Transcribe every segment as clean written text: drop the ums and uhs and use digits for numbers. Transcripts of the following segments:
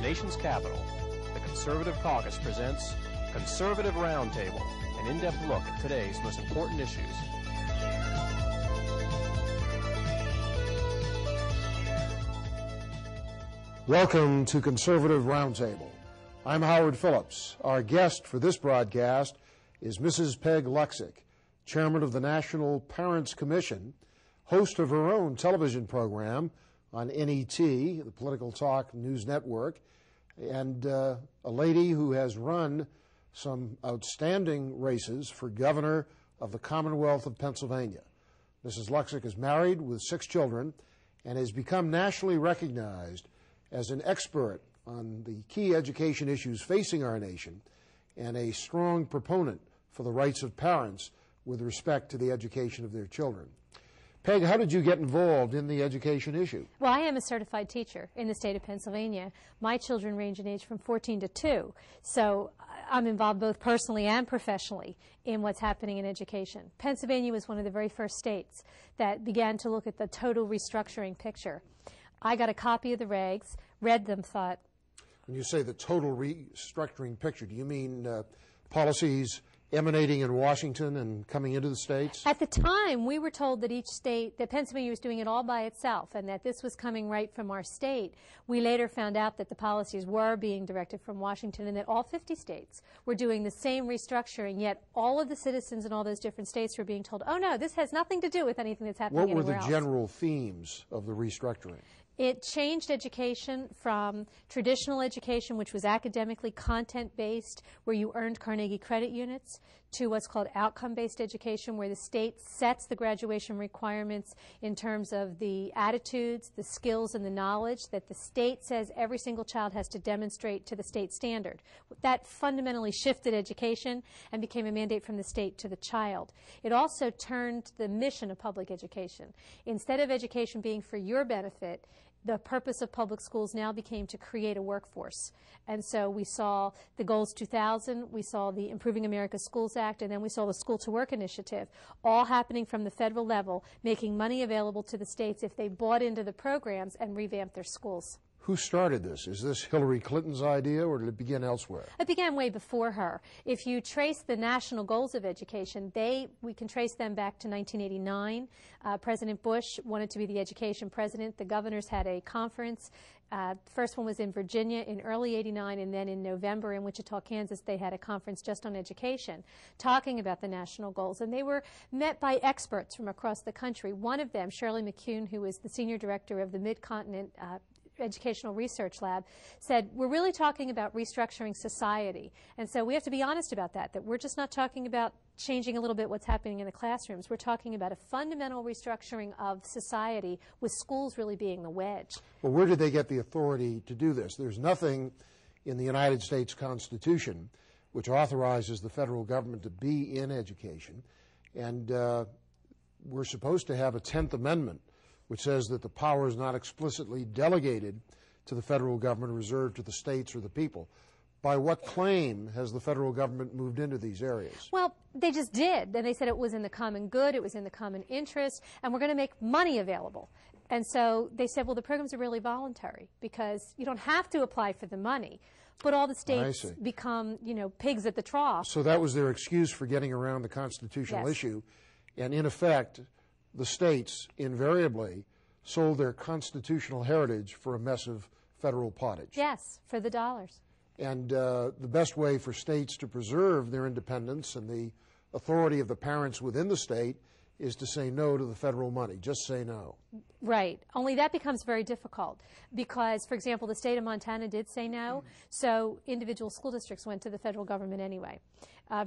nation's capital, the Conservative Caucus presents Conservative Roundtable, an in-depth look at today's most important issues. Welcome to Conservative Roundtable. I'm Howard Phillips. Our guest for this broadcast is Mrs. Peg Luksik, chairman of the National Parents Commission, host of her own television program on NET, the Political Talk News Network, and a lady who has run some outstanding races for governor of the Commonwealth of Pennsylvania. Mrs. Luksik is married with 6 children and has become nationally recognized as an expert on the key education issues facing our nation and a strong proponent for the rights of parents with respect to the education of their children. Peg, how did you get involved in the education issue? Well, I am a certified teacher in the state of Pennsylvania. My children range in age from 14 to 2, so I'm involved both personally and professionally in what's happening in education. Pennsylvania was one of the very first states that began to look at the total restructuring picture. I got a copy of the regs, read them, thought... When you say the total restructuring picture, do you mean policies emanating in Washington and coming into the states? At the time, we were told that each state, that Pennsylvania was doing it all by itself and that this was coming right from our state. We later found out that the policies were being directed from Washington and that all 50 states were doing the same restructuring, yet all of the citizens in all those different states were being told, oh no, this has nothing to do with anything that's happening anywhere else. What were the general themes of the restructuring? It changed education from traditional education, which was academically content-based, where you earned Carnegie credit units, to what's called outcome-based education, where the state sets the graduation requirements in terms of the attitudes, the skills, and the knowledge that the state says every single child has to demonstrate to the state standard. That fundamentally shifted education and became a mandate from the state to the child. It also turned the mission of public education. Instead of education being for your benefit, the purpose of public schools now became to create a workforce. And so we saw the Goals 2000, we saw the Improving America Schools Act, and then we saw the School to Work initiative, all happening from the federal level, making money available to the states if they bought into the programs and revamped their schools. Who started this? Is this Hillary Clinton's idea, or did it begin elsewhere? It began way before her. If you trace the national goals of education, we can trace them back to 1989. President Bush wanted to be the education president. The governors had a conference. The first one was in Virginia in early '89, and then in November in Wichita, Kansas, they had a conference just on education, talking about the national goals. And they were met by experts from across the country. One of them, Shirley McCune, who was the senior director of the Mid-Continent Educational Research Lab, said, we're really talking about restructuring society. And so we have to be honest about that we're just not talking about changing a little bit what's happening in the classrooms. We're talking about a fundamental restructuring of society, with schools really being the wedge. Well, where did they get the authority to do this? There's nothing in the United States Constitution which authorizes the federal government to be in education. And we're supposed to have a 10th Amendment which says that the power is not explicitly delegated to the federal government, reserved to the states or the people. By what claim has the federal government moved into these areas? Well, they just did. And they said it was in the common good, it was in the common interest, and we're going to make money available. And so they said, well, the programs are really voluntary because you don't have to apply for the money. But all the states become, pigs at the trough. So that was their excuse for getting around the constitutional issue. And in effect, the states invariably sold their constitutional heritage for a mess of federal pottage. Yes, for the dollars. And the best way for states to preserve their independence and the authority of the parents within the state is to say no to the federal money. Just say no. Right. Only that becomes very difficult because, for example, the state of Montana did say no, so individual school districts went to the federal government anyway.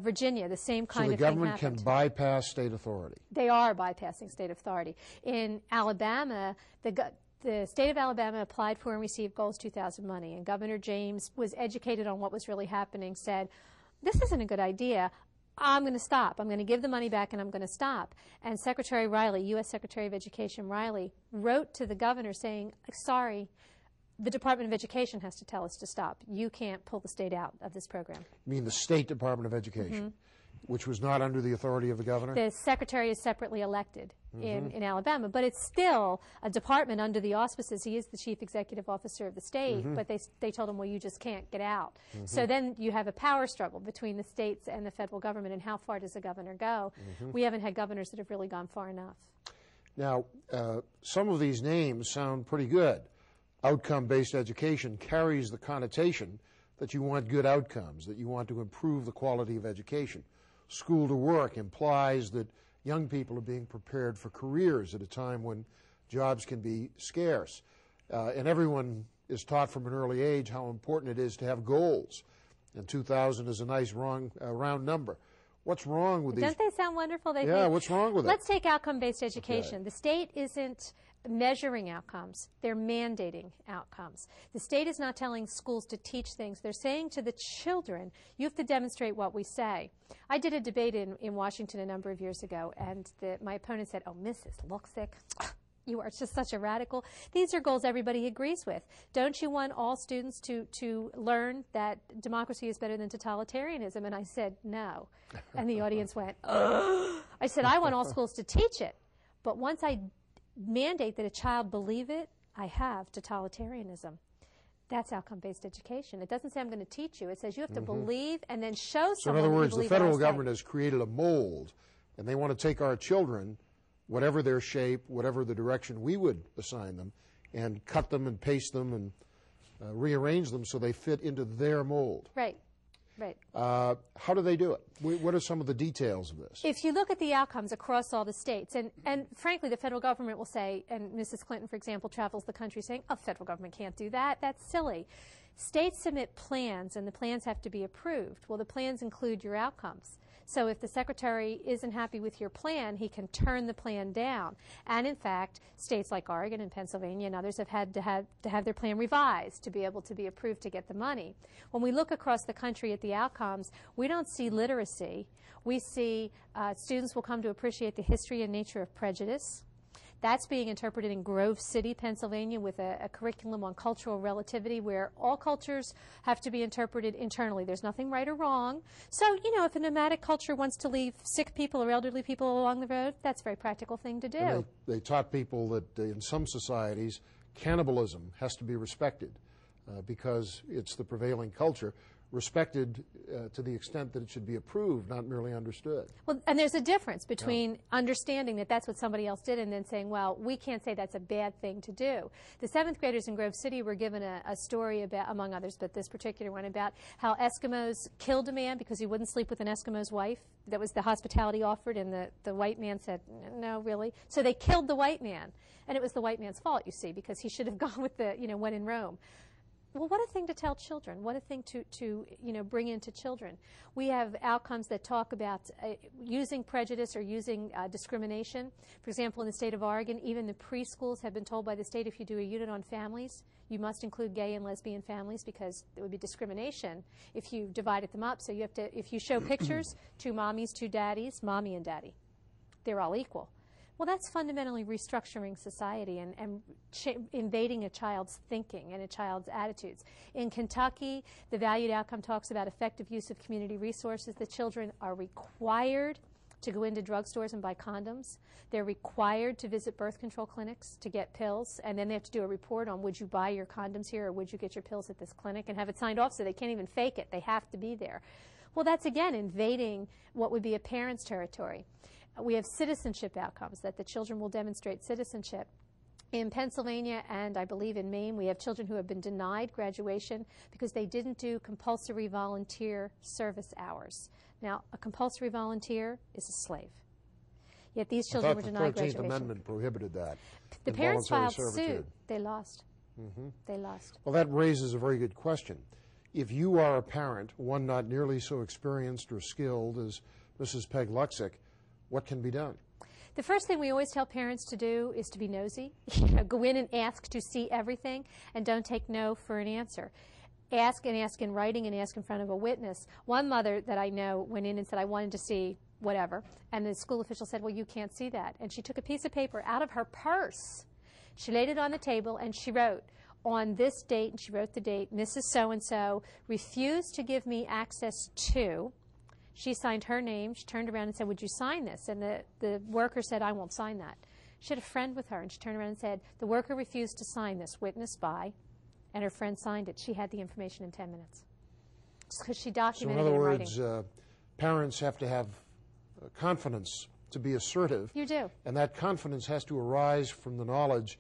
Virginia, the same kind of thing happened. So the government can bypass state authority? They are bypassing state authority. In Alabama, the state of Alabama applied for and received Goals 2000 money, and Governor James was educated on what was really happening, said, this isn't a good idea. I'm going to stop. I'm going to give the money back and I'm going to stop. And Secretary Riley, U.S. Secretary of Education Riley, wrote to the governor saying, sorry, the Department of Education has to tell us to stop. You can't pull the state out of this program. You mean the State Department of Education? Which was not under the authority of the governor? The secretary is separately elected in Alabama, but it's still a department under the auspices. He is the chief executive officer of the state, but they told him, well, you just can't get out. So then you have a power struggle between the states and the federal government, and how far does the governor go? We haven't had governors that have really gone far enough. Now, some of these names sound pretty good. Outcome-based education carries the connotation that you want good outcomes, that you want to improve the quality of education. School to work implies that young people are being prepared for careers at a time when jobs can be scarce. And everyone is taught from an early age how important it is to have goals. And 2,000 is a nice round number. What's wrong with these? Don't they sound wonderful? What's wrong with it? Let's take outcome-based education. Okay. The state isn't measuring outcomes. They're mandating outcomes. The state is not telling schools to teach things. They're saying to the children, you have to demonstrate what we say. I did a debate in Washington a number of years ago, and my opponent said, oh, Mrs. Luksik, you are just such a radical. These are goals everybody agrees with. Don't you want all students to learn that democracy is better than totalitarianism? And I said, no. And the audience went, ugh. I said, I want all schools to teach it. But once I mandate that a child believe it, I have totalitarianism. That's outcome-based education. It doesn't say I'm going to teach you. It says you have to believe and then show someone. So in other words, the federal government has created a mold, and they want to take our children, whatever their shape, whatever the direction we would assign them, and cut them and paste them and rearrange them so they fit into their mold. Right. Right. How do they do it? What are some of the details of this? If you look at the outcomes across all the states, and frankly, the federal government will say, and Mrs. Clinton, for example, travels the country saying, oh, federal government can't do that. That's silly. States submit plans, and the plans have to be approved. Well, the plans include your outcomes. So if the secretary isn't happy with your plan, he can turn the plan down. And in fact, states like Oregon and Pennsylvania and others have had to have their plan revised to be able to be approved to get the money. When we look across the country at the outcomes, we don't see literacy. We see students will come to appreciate the history and nature of prejudice. That's being interpreted in Grove City, Pennsylvania, with a curriculum on cultural relativity where all cultures have to be interpreted internally. There's nothing right or wrong. So, you know, if a nomadic culture wants to leave sick people or elderly people along the road, that's a very practical thing to do. And they taught people that in some societies, cannibalism has to be respected because it's the prevailing culture. Respected to the extent that it should be approved, not merely understood. Well, and there's a difference between understanding that that's what somebody else did and then saying, well, we can't say that's a bad thing to do. The 7th graders in Grove City were given a story about, among others, but this particular one, about how Eskimos killed a man because he wouldn't sleep with an Eskimo's wife. That was the hospitality offered, and the white man said, no, really? So they killed the white man. And it was the white man's fault, you see, because he should have gone with the, when in Rome. Well, what a thing to tell children. What a thing to bring into children. We have outcomes that talk about using prejudice or using discrimination. For example, in the state of Oregon, even the preschools have been told by the state, if you do a unit on families, you must include gay and lesbian families because it would be discrimination if you divided them up. So you have to, if you show pictures, 2 mommies, 2 daddies, mommy and daddy. They're all equal. Well, that's fundamentally restructuring society and invading a child's thinking and a child's attitudes. In Kentucky, the valued outcome talks about effective use of community resources. The children are required to go into drugstores and buy condoms. They're required to visit birth control clinics to get pills, and then they have to do a report on would you buy your condoms here or would you get your pills at this clinic, and have it signed off so they can't even fake it. They have to be there. Well, that's, again, invading what would be a parent's territory. We have citizenship outcomes, that the children will demonstrate citizenship. In Pennsylvania and I believe in Maine, we have children who have been denied graduation because they didn't do compulsory volunteer service hours. Now, a compulsory volunteer is a slave. Yet these children were denied graduation. The 13th Amendment prohibited that. The parents filed suit. They lost. They lost. Well, that raises a very good question. If you are a parent, one not nearly so experienced or skilled as Mrs. Peg Luksik, what can be done? The first thing we always tell parents to do is to be nosy. Go in and ask to see everything, and don't take no for an answer. Ask, and ask in writing, and ask in front of a witness. One mother that I know went in and said, I wanted to see whatever, and the school official said, well, you can't see that. And she took a piece of paper out of her purse. She laid it on the table, and she wrote, on this date, and she wrote the date, Mrs. So-and-so refused to give me access to, She signed her name. She turned around and said, would you sign this? And the worker said, I won't sign that. She had a friend with her, and she turned around and said, the worker refused to sign this, witnessed by, and her friend signed it. She had the information in 10 minutes. Because she documented it in writing. So in other words, parents have to have confidence to be assertive. You do. And that confidence has to arise from the knowledge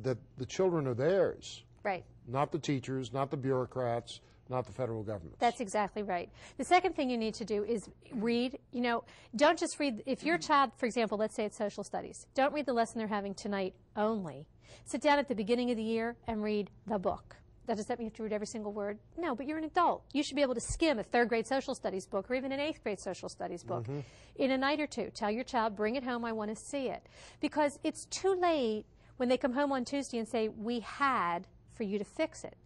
that the children are theirs. Right. Not the teachers, not the bureaucrats, not the federal government. That's exactly right. The second thing you need to do is read. You know, don't just read. If your child, for example, let's say it's social studies, don't read the lesson they're having tonight only. Sit down at the beginning of the year and read the book. Does that mean you have to read every single word? No, but you're an adult. You should be able to skim a third-grade social studies book or even an eighth-grade social studies book in a night or two. Tell your child, bring it home, I want to see it. Because it's too late when they come home on Tuesday and say, we had for you to fix it.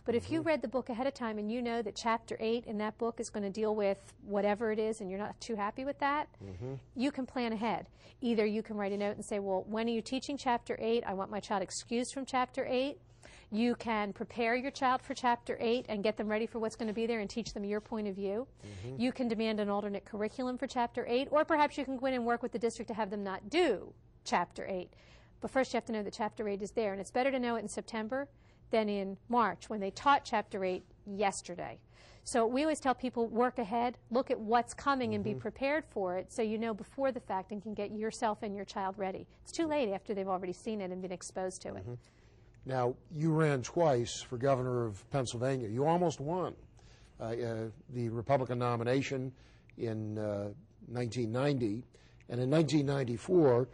But if you read the book ahead of time and you know that chapter 8 in that book is going to deal with whatever it is and you're not too happy with that, you can plan ahead. Either you can write a note and say, well, when are you teaching chapter 8? I want my child excused from chapter 8. You can prepare your child for chapter 8 and get them ready for what's going to be there and teach them your point of view. You can demand an alternate curriculum for chapter 8, or perhaps you can go in and work with the district to have them not do chapter 8. But first you have to know that chapter 8 is there, and it's better to know it in September than in March when they taught chapter 8 yesterday. So we always tell people, work ahead, look at what's coming and be prepared for it so you know before the fact and can get yourself and your child ready. It's too late after they've already seen it and been exposed to it. Now, you ran twice for governor of Pennsylvania. You almost won the Republican nomination in 1990. And in 1994,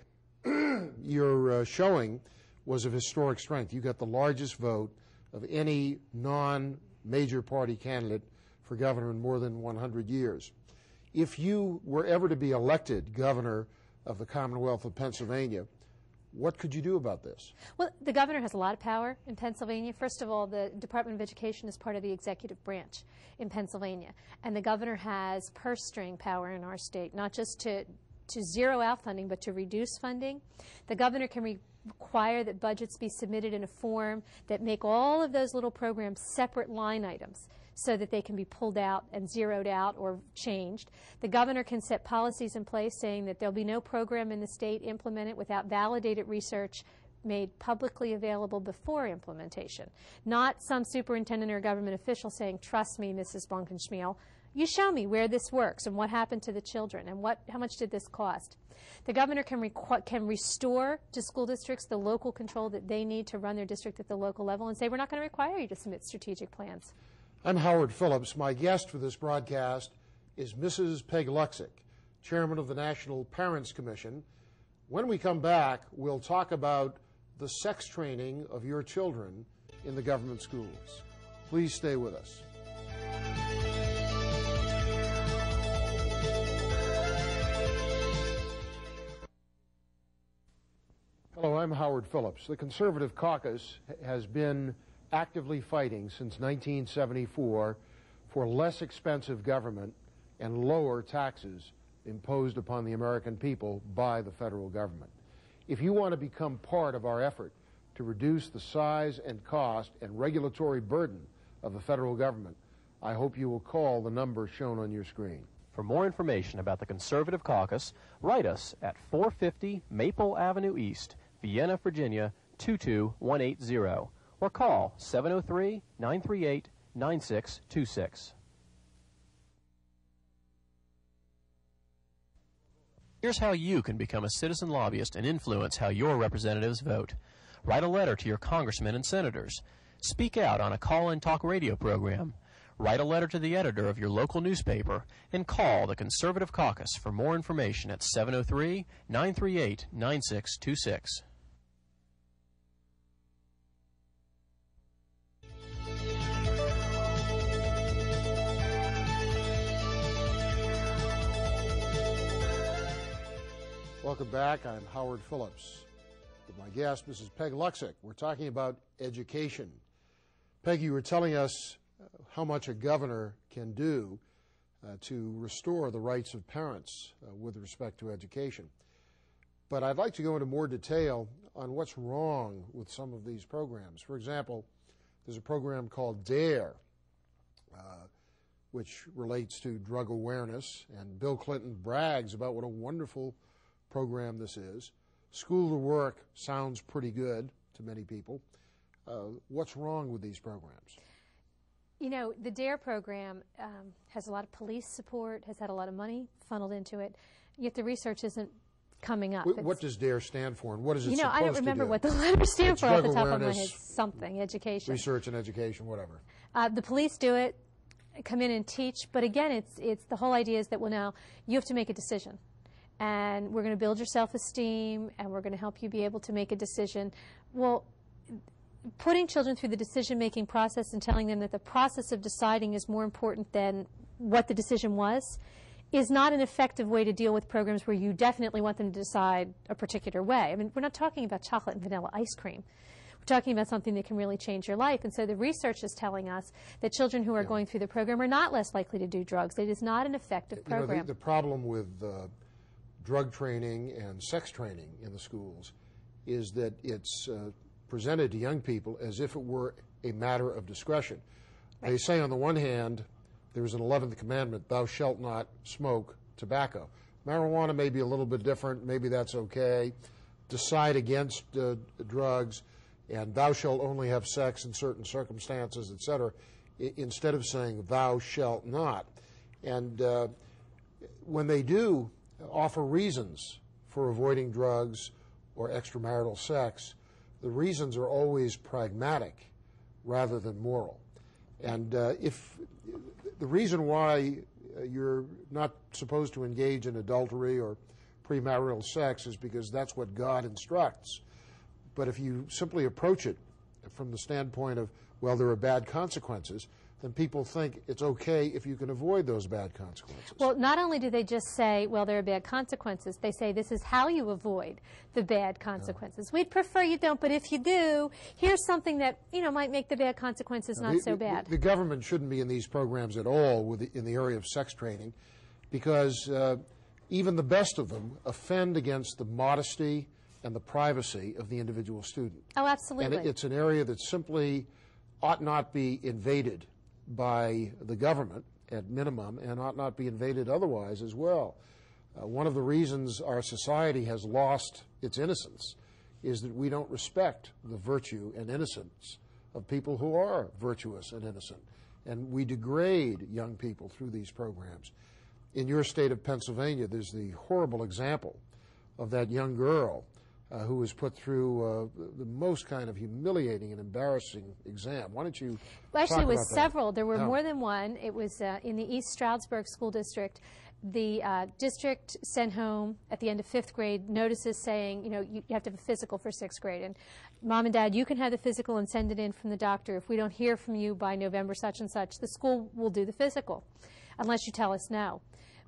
your showing was of historic strength. You got the largest vote of any non-major party candidate for governor in more than 100 years. If you were ever to be elected governor of the Commonwealth of Pennsylvania, what could you do about this? Well, the governor has a lot of power in Pennsylvania. First of all, the Department of Education is part of the executive branch in Pennsylvania. And the governor has purse string power in our state, not just to zero out funding, but to reduce funding. The governor can require that budgets be submitted in a form that make all of those little programs separate line items so that they can be pulled out and zeroed out or changed. The governor can set policies in place saying that there'll be no program in the state implemented without validated research made publicly available before implementation. Not some superintendent or government official saying, trust me, Mrs. Blankenschmiel, you show me where this works and what happened to the children and how much did this cost. The governor can restore to school districts the local control that they need to run their district at the local level and say, we're not going to require you to submit strategic plans. I'm Howard Phillips. My guest for this broadcast is Mrs. Peg Luksik, chairman of the National Parents Commission. When we come back, we'll talk about the sex training of your children in the government schools. Please stay with us. Hello, I'm Howard Phillips. The Conservative Caucus has been actively fighting since 1974 for less expensive government and lower taxes imposed upon the American people by the federal government. If you want to become part of our effort to reduce the size and cost and regulatory burden of the federal government, I hope you will call the number shown on your screen. For more information about the Conservative Caucus, write us at 450 Maple Avenue East, Vienna, Virginia, 22180, or call 703-938-9626. Here's how you can become a citizen lobbyist and influence how your representatives vote. Write a letter to your congressmen and senators. Speak out on a call-in talk radio program. Write a letter to the editor of your local newspaper, and call the Conservative Caucus for more information at 703-938-9626. Welcome back. I'm Howard Phillips with my guest, Mrs. Peg Luksik. We're talking about education. Peg, you were telling us how much a governor can do to restore the rights of parents with respect to education. But I'd like to go into more detail on what's wrong with some of these programs. For example, there's a program called DARE, which relates to drug awareness, and Bill Clinton brags about what a wonderful program this is. School to Work sounds pretty good to many people. What's wrong with these programs? You know, the DARE program has a lot of police support, has had a lot of money funneled into it, yet the research isn't coming up. What does DARE stand for, and what is it supposed to do? I don't remember what the letters stand for off the top of my head. Something, education. Research and education, whatever. The police do it, come in and teach, but again, it's the whole idea is that, well, now you have to make a decision. And we're going to build your self-esteem, and we're going to help you be able to make a decision. Well, putting children through the decision-making process and telling them that the process of deciding is more important than what the decision was is not an effective way to deal with programs where you definitely want them to decide a particular way. I mean, we're not talking about chocolate and vanilla ice cream. We're talking about something that can really change your life. And so the research is telling us that children who are going through the program are not less likely to do drugs. It is not an effective program. You know, the problem with drug training and sex training in the schools is that it's presented to young people as if it were a matter of discretion. Right. They say on the one hand, there's an 11th commandment, thou shalt not smoke tobacco. Marijuana may be a little bit different, maybe that's okay. Decide against drugs, and thou shalt only have sex in certain circumstances, etc., instead of saying thou shalt not. And when they do offer reasons for avoiding drugs or extramarital sex, the reasons are always pragmatic rather than moral. And if the reason why you're not supposed to engage in adultery or premarital sex is because that's what God instructs. But if you simply approach it from the standpoint of, well, there are bad consequences, then people think it's okay if you can avoid those bad consequences. Well, not only do they just say, well, there are bad consequences, they say this is how you avoid the bad consequences. We'd prefer you don't, but if you do, here's something that, might make the bad consequences not so bad. The government shouldn't be in these programs at all in the area of sex training, because even the best of them offend against the modesty and the privacy of the individual student. Oh, absolutely. And it's an area that simply ought not be invaded by the government at minimum, and ought not be invaded otherwise as well. One of the reasons our society has lost its innocence is that we don't respect the virtue and innocence of people who are virtuous and innocent. And we degrade young people through these programs. In your state of Pennsylvania, there's the horrible example of that young girl who was put through the most kind of humiliating and embarrassing exam. Why don't you Well, actually, it was talk about several. that? There were more than one. It was in the East Stroudsburg School District. The district sent home at the end of 5th grade notices saying, you have to have a physical for 6th grade. And Mom and Dad, you can have the physical and send it in from the doctor. If we don't hear from you by November such and such, the school will do the physical, unless you tell us no.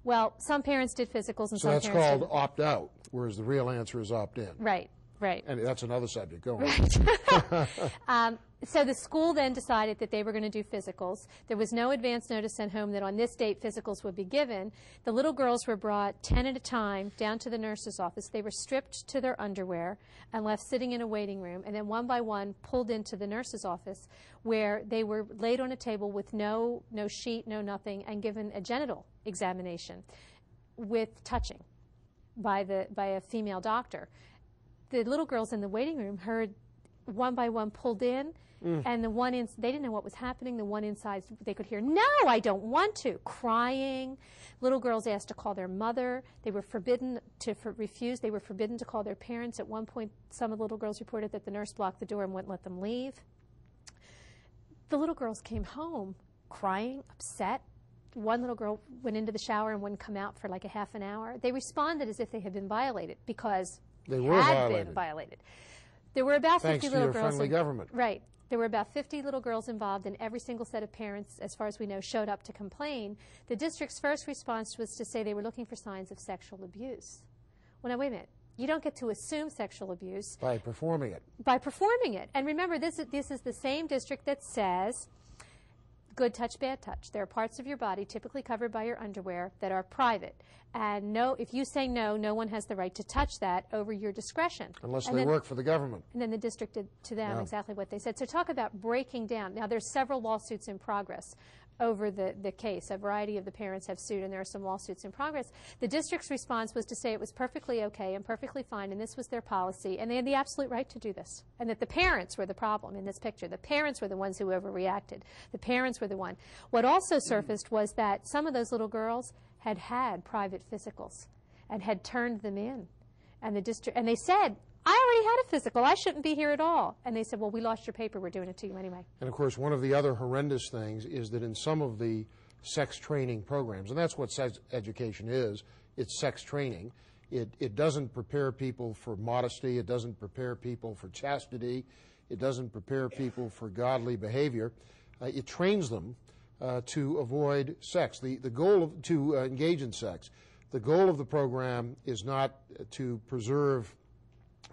Well, some parents did physicals and some parents didn't. So that's called opt-out, whereas the real answer is opt-in. Right, right. And that's another subject. Go on. Right. So the school then decided that they were going to do physicals. There was no advance notice sent home that on this date physicals would be given. The little girls were brought 10 at a time down to the nurse's office. They were stripped to their underwear and left sitting in a waiting room, and then one by one pulled into the nurse's office, where they were laid on a table with no sheet, no nothing, and given a genital examination with touching by a female doctor. The little girls in the waiting room heard one by one pulled in, and the one in, they didn't know what was happening. The one inside, they could hear, "No, I don't want to," crying. Little girls asked to call their mother. They were forbidden to refuse. They were forbidden to call their parents. At one point, some of the little girls reported that the nurse blocked the door and wouldn't let them leave. The little girls came home crying, upset. One little girl went into the shower and wouldn't come out for like a half an hour. They responded as if they had been violated, because they were been violated. There were about 50 little girls. Thanks to your friendly government. Right. There were about 50 little girls involved, and every single set of parents, as far as we know, showed up to complain. The district's first response was to say they were looking for signs of sexual abuse. Well, now, wait a minute. You don't get to assume sexual abuse. By performing it. By performing it. And remember, this is the same district that says good touch, bad touch. There are parts of your body typically covered by your underwear that are private. And if you say no, no one has the right to touch that over your discretion. Unless they work for the government. And then the district did to them exactly what they said. So talk about breaking down. Now, there's several lawsuits in progress over the case. A variety of the parents have sued, and there are some lawsuits in progress. The district's response was to say it was perfectly okay and perfectly fine, and this was their policy, and they had the absolute right to do this, and that the parents were the problem in this picture. The parents were the ones who overreacted. The parents were the one. What also surfaced was that some of those little girls had had private physicals and had turned them in, and the district, and they said, I already had a physical. I shouldn't be here at all. And they said, well, we lost your paper. We're doing it to you anyway. And, of course, one of the other horrendous things is that in some of the sex training programs, and that's what sex education is, it's sex training. It doesn't prepare people for modesty. It doesn't prepare people for chastity. It doesn't prepare people for godly behavior. It trains them to avoid sex. The goal of, to engage in sex. The goal of the program is not to preserve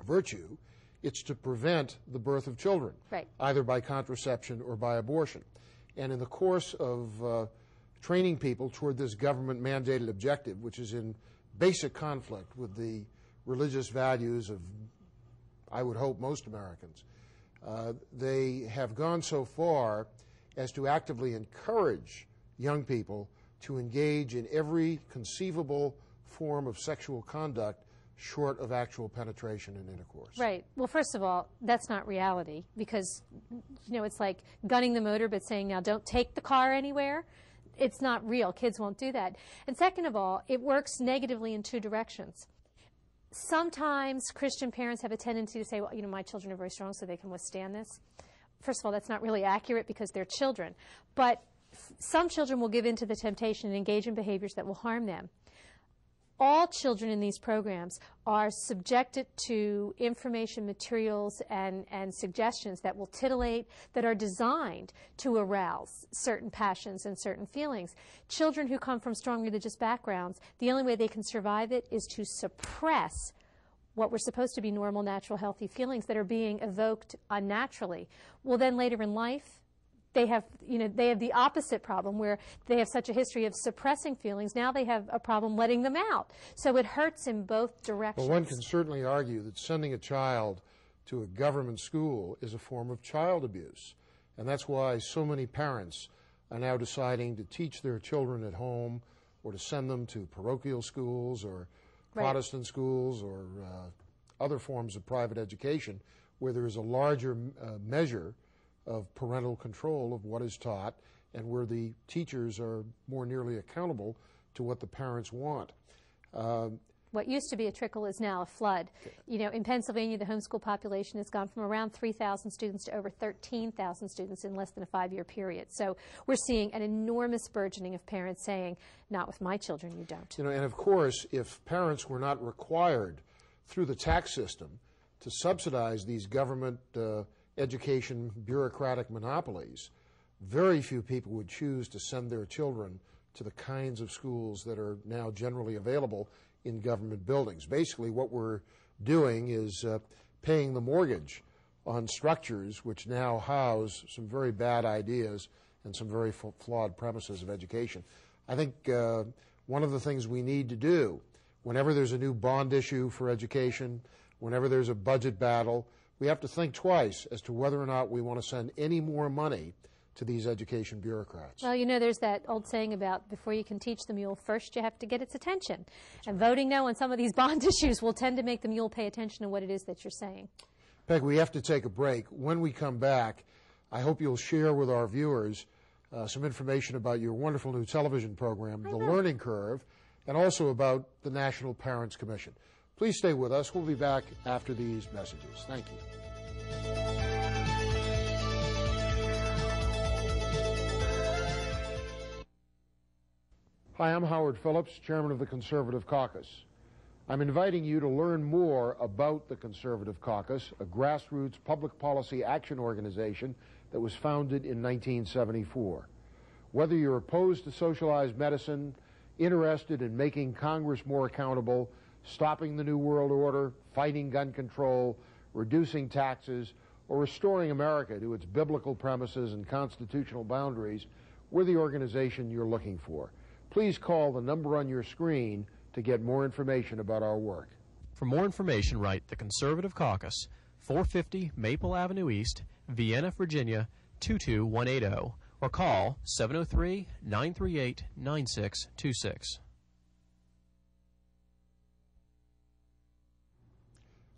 virtue, it's to prevent the birth of children, right, either by contraception or by abortion. And in the course of training people toward this government-mandated objective, which is in basic conflict with the religious values of, I would hope, most Americans, they have gone so far as to actively encourage young people to engage in every conceivable form of sexual conduct short of actual penetration and intercourse. Right. Well, first of all, that's not reality, because, you know, it's like gunning the motor but saying, now don't take the car anywhere. It's not real. Kids won't do that. And second of all, it works negatively in two directions. Sometimes Christian parents have a tendency to say, well, you know, my children are very strong so they can withstand this. First of all, that's not really accurate because they're children. But some children will give in to the temptation and engage in behaviors that will harm them. All children in these programs are subjected to information, materials, and suggestions that will titillate, that are designed to arouse certain passions and certain feelings. Children who come from strong religious backgrounds, the only way they can survive it is to suppress what were supposed to be normal, natural, healthy feelings that are being evoked unnaturally. Well, then later in life, they have the opposite problem where they have such a history of suppressing feelings. Now they have a problem letting them out. So it hurts in both directions. Well, one can certainly argue that sending a child to a government school is a form of child abuse. And that's why so many parents are now deciding to teach their children at home or to send them to parochial schools or Protestant schools or other forms of private education where there is a larger measure of parental control of what is taught and where the teachers are more nearly accountable to what the parents want. What used to be a trickle is now a flood. You know, in Pennsylvania, the homeschool population has gone from around 3,000 students to over 13,000 students in less than a 5-year period. So we're seeing an enormous burgeoning of parents saying, not with my children, you don't. You know, and of course, if parents were not required through the tax system to subsidize these government education bureaucratic monopolies, very few people would choose to send their children to the kinds of schools that are now generally available in government buildings. Basically, what we're doing is paying the mortgage on structures which now house some very bad ideas and some very flawed premises of education. I think one of the things we need to do, whenever there's a new bond issue for education, whenever there's a budget battle, we have to think twice as to whether or not we want to send any more money to these education bureaucrats. Well, you know, there's that old saying about before you can teach the mule, first you have to get its attention. And voting no on some of these bond issues will tend to make the mule pay attention to what it is that you're saying. Peg, we have to take a break. When we come back, I hope you'll share with our viewers some information about your wonderful new television program, The Learning Curve, and also about the National Parents Commission. Please stay with us. We'll be back after these messages. Thank you. Hi, I'm Howard Phillips, Chairman of the Conservative Caucus. I'm inviting you to learn more about the Conservative Caucus, a grassroots public policy action organization that was founded in 1974. Whether you're opposed to socialized medicine, interested in making Congress more accountable, stopping the New World Order, fighting gun control, reducing taxes, or restoring America to its biblical premises and constitutional boundaries, we're the organization you're looking for. Please call the number on your screen to get more information about our work. For more information, write The Conservative Caucus, 450 Maple Avenue East, Vienna, Virginia, 22180, or call 703-938-9626.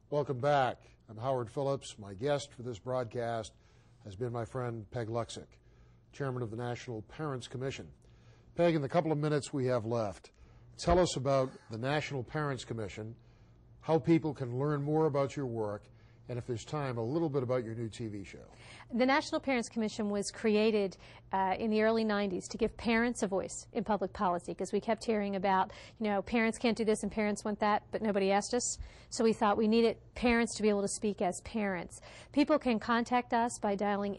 Welcome back. I'm Howard Phillips. My guest for this broadcast has been my friend Peg Luksik, chairman of the National Parents Commission. Peg, in the couple of minutes we have left, tell us about the National Parents Commission, how people can learn more about your work, and if there's time, a little bit about your new TV show. The National Parents Commission was created in the early 90s to give parents a voice in public policy, because we kept hearing about, parents can't do this and parents want that, but nobody asked us. So we thought we needed parents to be able to speak as parents. People can contact us by dialing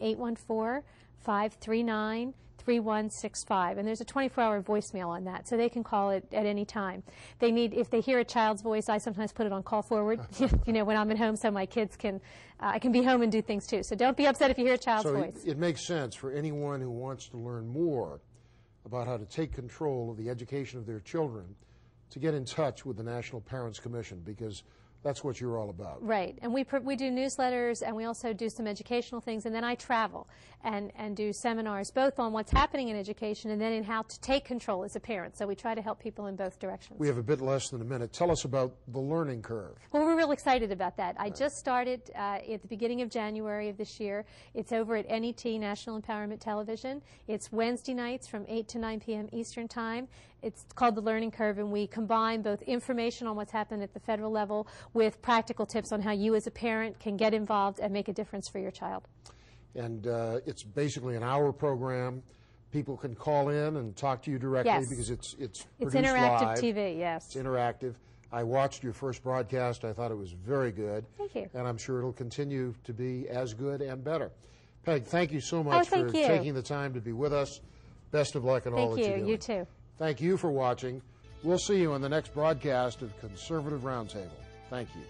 814-539-3165, and there's a 24-hour voicemail on that, so they can call it at any time. If they hear a child's voice, I sometimes put it on call forward, when I'm at home, so my kids can, I can be home and do things too. So don't be upset if you hear a child's voice. It makes sense for anyone who wants to learn more about how to take control of the education of their children to get in touch with the National Parents Commission, because that's what you're all about. Right, and we do newsletters, and we also do some educational things, and then I travel and do seminars both on what's happening in education and then in how to take control as a parent. So we try to help people in both directions. We have a bit less than a minute. Tell us about the learning curve. Well, we're real excited about that. I just started at the beginning of January of this year. It's over at NET, National Empowerment Television. It's Wednesday nights from 8 to 9 p.m. Eastern Time. It's called The Learning Curve, and we combine both information on what's happened at the federal level with practical tips on how you as a parent can get involved and make a difference for your child. And it's basically an hour program. People can call in and talk to you directly, yes, because it's produced interactive live. TV, yes. It's interactive. I watched your first broadcast. I thought it was very good. Thank you. And I'm sure it'll continue to be as good and better. Peg, thank you so much for taking the time to be with us. Best of luck in all that you're doing. Thank you. You too. Thank you for watching. We'll see you on the next broadcast of Conservative Roundtable. Thank you.